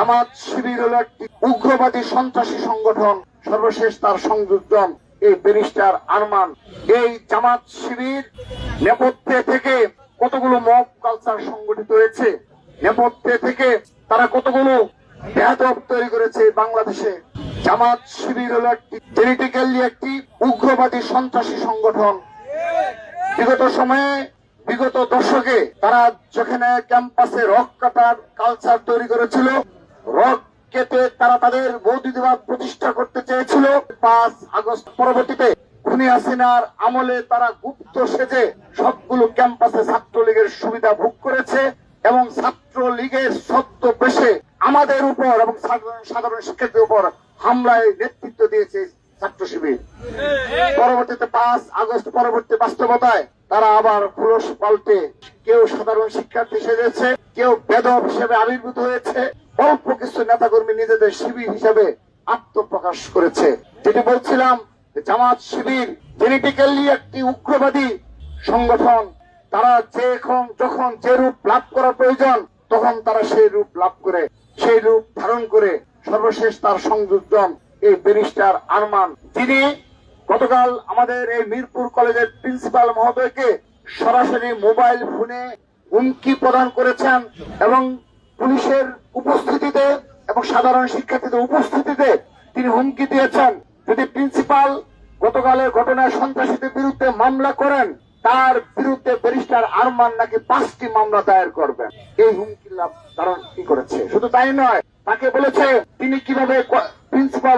জামাত শিবির হলো একটি উগ্রবাদী সন্ত্রাসী সংগঠন। সর্বশেষ তার সংযোজন এই ব্যারিস্টার আরমান। এই জামাত শিবির নেপথ্যে থেকে কতগুলো মব কালচার সংগঠিত হয়েছে, নেপথ্যে থেকে তারা কতগুলো বেয়াদব তৈরি করেছে বাংলাদেশে। জামাত শিবির হলো একটি জেনেটিক্যালি একটি উগ্রবাদী সন্ত্রাসী সংগঠন। বিগত সময়ে, বিগত দশকে তারা যেখানে ক্যাম্পাসে রক কাটার কালচার তৈরি করেছিল, রক কেটে তারা তাদের বৌদ্ধবাদ প্রতিষ্ঠা করতে চেয়েছিল। 5 আগস্ট পরবর্তীতে খুনি হাসিনার আমলে তারা গুপ্ত সেজে সবগুলো ক্যাম্পাসে ছাত্রলীগের সুবিধা ভোগ করেছে এবং ছাত্রলীগের ছদ্মবেশে আমাদের উপর এবং সাধারণ শিক্ষার্থীদের উপর হামলায় নেতৃত্ব দিয়েছে ছাত্র শিবির। পরবর্তীতে 5 আগস্ট পরবর্তী বাস্তবতায় তারা আবার পুরুষ পাল্টে কেউ সাধারণ শিক্ষার্থী সেজেছে, কেউ বেদব হিসেবে আবির্ভূত হয়েছে। অল্প কিছু নেতাকর্মী নিজেদের শিবির হিসেবে আত্মপ্রকাশ করেছে। যেটি বলছিলাম, জামাত শিবির জেনেটিক্যালি একটি উগ্রবাদী সংগঠন। তারা যখন যে রূপ লাভ করা প্রয়োজন তখন তারা সেই রূপ লাভ করে, সেই রূপ ধারণ করে। সর্বশেষ তার সংযোজন এই ব্যারিস্টার আরমান, যিনি গতকাল আমাদের এই মিরপুর কলেজের প্রিন্সিপাল মহোদয়কে সরাসরি মোবাইল ফোনে হুমকি প্রদান করেছেন এবং পুলিশের উপস্থিতিতে এবং সাধারণ শিক্ষার্থীদের উপস্থিতিতে তিনি হুমকি দিয়েছেন, যদি প্রিন্সিপাল গতকালের ঘটনায় সন্ত্রাসীদের বিরুদ্ধে মামলা করেন তার বিরুদ্ধে ব্যারিস্টার আরমান নাকি 5টি মামলা দায়ের করবেন। এই হুমকি ধারণ কি করেছে। শুধু তাই নয়, তাকে বলেছে তিনি কিভাবে প্রিন্সিপাল